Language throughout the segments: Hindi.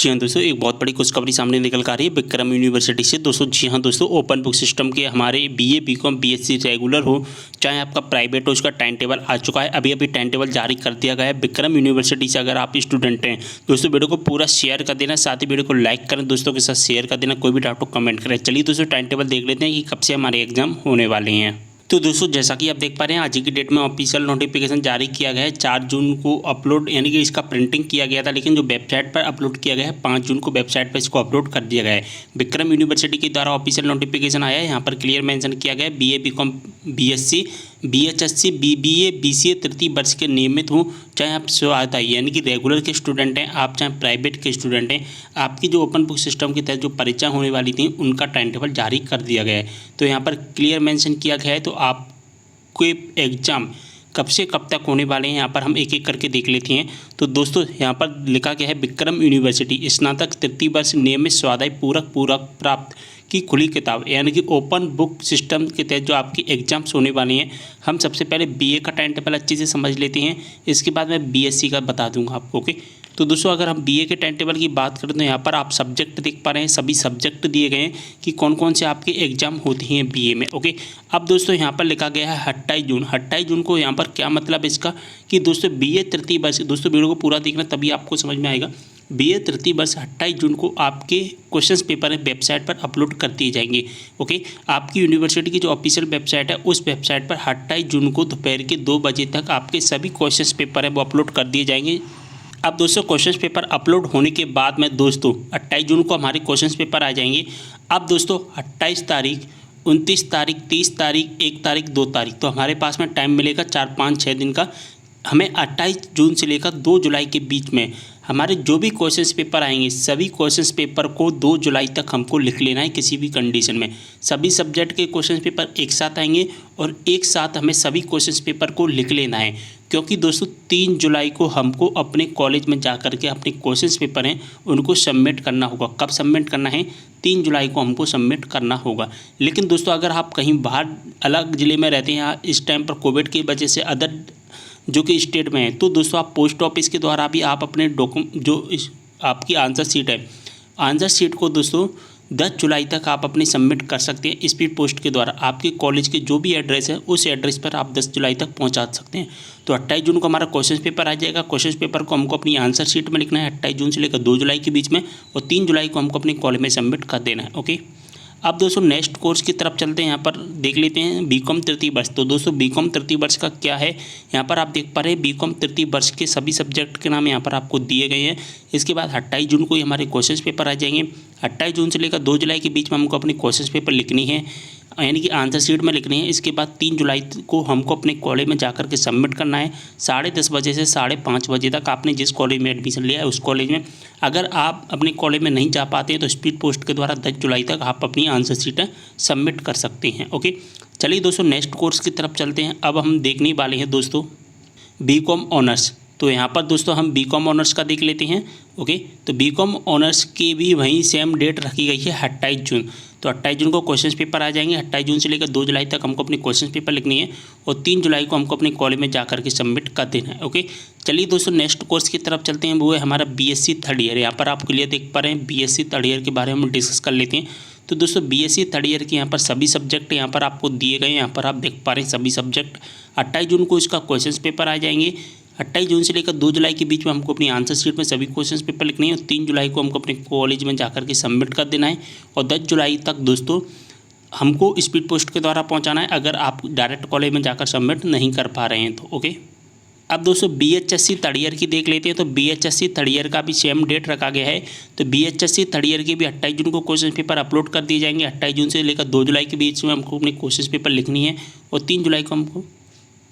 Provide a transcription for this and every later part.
जी हाँ दोस्तों, एक बहुत बड़ी खुशखबरी सामने निकल कर आ रही है विक्रम यूनिवर्सिटी से दोस्तों। जी हाँ दोस्तों, ओपन बुक सिस्टम के हमारे बीए, बीकॉम, बीएससी रेगुलर हो चाहे आपका प्राइवेट हो, उसका टाइम टेबल आ चुका है। अभी अभी टाइम टेबल जारी कर दिया गया है विक्रम यूनिवर्सिटी से। अगर आप स्टूडेंट हैं दोस्तों, वीडियो को पूरा शेयर कर देना, साथ ही वीडियो को लाइक करें, दोस्तों के साथ शेयर कर देना, कोई भी डाउट हो कमेंट करें। चलिए दोस्तों, टाइम टेबल देख लेते हैं कि कब से हमारे एग्जाम होने वाले हैं। तो दोस्तों, जैसा कि आप देख पा रहे हैं, आज की डेट में ऑफिशियल नोटिफिकेशन जारी किया गया है। 4 जून को अपलोड यानी कि इसका प्रिंटिंग किया गया था, लेकिन जो वेबसाइट पर अपलोड किया गया है 5 जून को वेबसाइट पर इसको अपलोड कर दिया गया है। विक्रम यूनिवर्सिटी के द्वारा ऑफिशियल नोटिफिकेशन आया है। यहाँ पर क्लियर मेंशन किया गया है बीए, बीकॉम, बीएससी, बीएचएससी, बीबीए, बीसीए तृतीय वर्ष के नियमित हों, चाहे आप स्वाध्यायी यानी कि रेगुलर के स्टूडेंट हैं, आप चाहे प्राइवेट के स्टूडेंट हैं, आपकी जो ओपन बुक सिस्टम के तहत जो परीक्षा होने वाली थी उनका टाइम टेबल जारी कर दिया गया है। तो यहाँ पर क्लियर मेंशन किया गया है। तो आप कोई एग्ज़ाम कब से कब तक होने वाले हैं, यहाँ पर हम एक एक करके देख लेते हैं। तो दोस्तों, यहाँ पर लिखा गया है विक्रम यूनिवर्सिटी स्नातक तृतीय वर्ष नियमित स्वाध्याय पूरक प्राप्त की खुली किताब यानी कि ओपन बुक सिस्टम के तहत जो आपकी एग्जाम्स होने वाली हैं। हम सबसे पहले बीए का टाइम टेबल अच्छे से समझ लेते हैं, इसके बाद मैं बीएससी का बता दूंगा आपको। ओके, तो दोस्तों, अगर हम बीए के टाइम टेबल की बात करें तो यहाँ पर आप सब्जेक्ट देख पा रहे हैं, सभी सब्जेक्ट दिए गए हैं कि कौन कौन से आपके एग्जाम होती हैं बीए में। ओके, अब दोस्तों यहाँ पर लिखा गया है 28 जून को। यहाँ पर क्या मतलब इसका कि दोस्तों बीए तृतीय वर्ष, दोस्तों वीडियो को पूरा देखना तभी आपको समझ में आएगा। बीए तृतीय वर्ष 28 जून को आपके क्वेश्चंस पेपर वेबसाइट पर अपलोड कर दिए जाएंगे। ओके, आपकी यूनिवर्सिटी की जो ऑफिशियल वेबसाइट है उस वेबसाइट पर 28 जून को दोपहर के 2 बजे तक आपके सभी क्वेश्चंस पेपर है वो अपलोड कर दिए जाएंगे। अब दोस्तों, क्वेश्चन पेपर अपलोड होने के बाद में दोस्तों 28 जून को हमारे क्वेश्चन पेपर आ जाएंगे। अब दोस्तों 28 तारीख, 29 तारीख, 30 तारीख, 1 तारीख, 2 तारीख, तो हमारे पास में टाइम मिलेगा 4, 5, 6 दिन का। हमें 28 जून से लेकर 2 जुलाई के बीच में हमारे जो भी क्वेश्चंस पेपर आएंगे सभी क्वेश्चंस पेपर को 2 जुलाई तक हमको लिख लेना है। किसी भी कंडीशन में सभी सब्जेक्ट के क्वेश्चंस पेपर एक साथ आएंगे और एक साथ हमें सभी क्वेश्चंस पेपर को लिख लेना है, क्योंकि दोस्तों 3 जुलाई को हमको अपने कॉलेज में जा कर के अपने क्वेश्चंस पेपर हैं उनको सबमिट करना होगा। कब सबमिट करना है? 3 जुलाई को हमको सबमिट करना होगा। लेकिन दोस्तों, अगर आप कहीं बाहर अलग ज़िले में रहते हैं इस टाइम पर कोविड की वजह से अदर जो कि स्टेट में है, तो दोस्तों आप पोस्ट ऑफिस के द्वारा भी आप अपने आपकी आंसर शीट है, आंसर शीट को दोस्तों 10 जुलाई तक आप अपनी सबमिट कर सकते हैं स्पीड पोस्ट के द्वारा। आपके कॉलेज के जो भी एड्रेस है उस एड्रेस पर आप 10 जुलाई तक पहुंचा सकते हैं। तो 28 जून को हमारा क्वेश्चन पेपर आ जाएगा। क्वेश्चन पेपर को हमको अपनी आंसर शीट में लिखना है 28 जून से लेकर 2 जुलाई के बीच में, और 3 जुलाई को हमको अपने कॉलेज में सबमिट कर देना है। ओके, अब दोस्तों नेक्स्ट कोर्स की तरफ चलते हैं। यहाँ पर देख लेते हैं बीकॉम तृतीय वर्ष। तो दोस्तों बीकॉम तृतीय वर्ष का क्या है, यहाँ पर आप देख पा रहे हैं बीकॉम तृतीय वर्ष के सभी सब्जेक्ट के नाम यहाँ पर आपको दिए गए हैं। इसके बाद 28 जून को ही हमारे क्वेश्चन पेपर आ जाएंगे। 28 जून से लेकर 2 जुलाई के बीच में हमको अपनी क्वेश्चन पेपर लिखनी है यानी कि आंसर शीट में लिखनी है। इसके बाद 3 जुलाई को हमको अपने कॉलेज में जाकर के सबमिट करना है 10:30 बजे से 5:30 बजे तक। आपने जिस कॉलेज में एडमिशन लिया है उस कॉलेज में, अगर आप अपने कॉलेज में नहीं जा पाते हैं तो स्पीड पोस्ट के द्वारा 10 जुलाई तक आप अपनी आंसर शीटें सबमिट कर सकते हैं। ओके, चलिए दोस्तों नेक्स्ट कोर्स की तरफ चलते हैं। अब हम देखने वाले हैं दोस्तों बीकॉम ऑनर्स। तो यहाँ पर दोस्तों हम बीकॉम ऑनर्स का देख लेते हैं। ओके, तो बीकॉम ऑनर्स की भी वहीं सेम डेट रखी गई है 28 जून। तो 28 जून को क्वेश्चन पेपर आ जाएंगे। 28 जून से लेकर 2 जुलाई तक हमको अपनी क्वेश्चन पेपर लिखनी है और 3 जुलाई को हमको अपने कॉलेज में जाकर के सबमिट कर देना है। ओके, चलिए दोस्तों नेक्स्ट कोर्स की तरफ चलते हैं, वो है हमारा बीएससी थर्ड ईयर। यहाँ पर आप क्लियर देख पा रहे हैं बीएससी थर्ड ईयर के बारे में हम डिस्कस कर लेते हैं। तो दोस्तों बीएससी थर्ड ईयर के यहाँ पर सभी सब्जेक्ट यहाँ पर आपको दिए गए हैं। यहाँ पर आप देख पा रहे हैं सभी सब्जेक्ट। 28 जून को इसका क्वेश्चन पेपर आ जाएंगे। 28 जून से लेकर 2 जुलाई के बीच में हमको अपनी आंसर शीट में सभी क्वेश्चंस पेपर लिखने हैं और 3 जुलाई को हमको अपने कॉलेज में जाकर के सबमिट कर देना है और 10 जुलाई तक दोस्तों हमको स्पीड पोस्ट के द्वारा पहुंचाना है, अगर आप डायरेक्ट कॉलेज में जाकर सबमिट नहीं कर पा रहे हैं तो। ओके, अब दोस्तों बीएचएससी थर्ड ईयर की देख लेते हैं। तो बीएचएससी थर्ड ईयर का भी सेम डेट रखा गया है। तो बीएचएससी थर्ड ईयर की भी 28 जून को क्वेश्चन पेपर अपलोड कर दिए जाएंगे। 28 जून से लेकर 2 जुलाई के बीच में हमको अपने क्वेश्चन पेपर लिखनी है और 3 जुलाई को हमको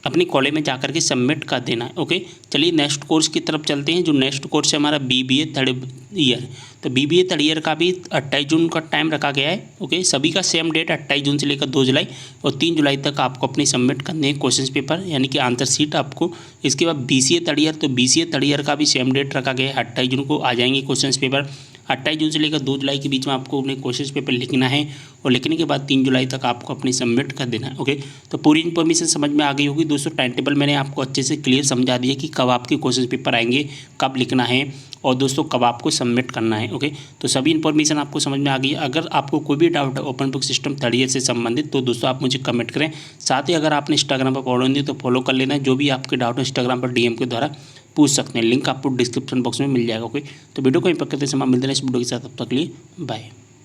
अपनी कॉलेज में जाकर के सबमिट कर देना है। ओके, चलिए नेक्स्ट कोर्स की तरफ चलते हैं। जो नेक्स्ट कोर्स है हमारा बीबीए थर्ड ईयर। तो बीबीए थर्ड ईयर का भी 28 जून का टाइम रखा गया है। ओके, सभी का सेम डेट 28 जून से लेकर 2 जुलाई और 3 जुलाई तक आपको अपनी सबमिट करने हैं क्वेश्चन पेपर यानी कि आंसर शीट आपको। इसके बाद बीसीए थर्ड ईयर। तो बीसीए थर्ड ईयर का भी सेम डेट रखा गया है, 28 जून को आ जाएंगे क्वेश्चन पेपर। 28 जून से लेकर 2 जुलाई के बीच में आपको अपने क्वेश्चन पेपर लिखना है और लिखने के बाद 3 जुलाई तक आपको अपनी सबमिट कर देना है। ओके, तो पूरी इन्फॉर्मेशन समझ में आ गई होगी दोस्तों। टाइम टेबल मैंने आपको अच्छे से क्लियर समझा दिया कि कब आपके क्वेश्चन पेपर आएंगे, कब लिखना है और दोस्तों कब आपको सबमिट करना है। ओके, तो सभी इन्फॉर्मेशन आपको समझ में आ गई है। अगर आपको कोई भी डाउट है open book system third year से संबंधित तो दोस्तों आप मुझे कमेंट करें। साथ ही अगर आपने इंस्टाग्राम पर फॉलो नहीं तो फॉलो कर लेना। जो भी आपके डाउट है इंस्टाग्राम पर DM के द्वारा पूछ सकते हैं। लिंक आपको डिस्क्रिप्शन बॉक्स में मिल जाएगा। ओके, तो वीडियो को इम्पैक्ट करते समय मिलते हैं इस वीडियो के साथ। तब तक के लिए बाय।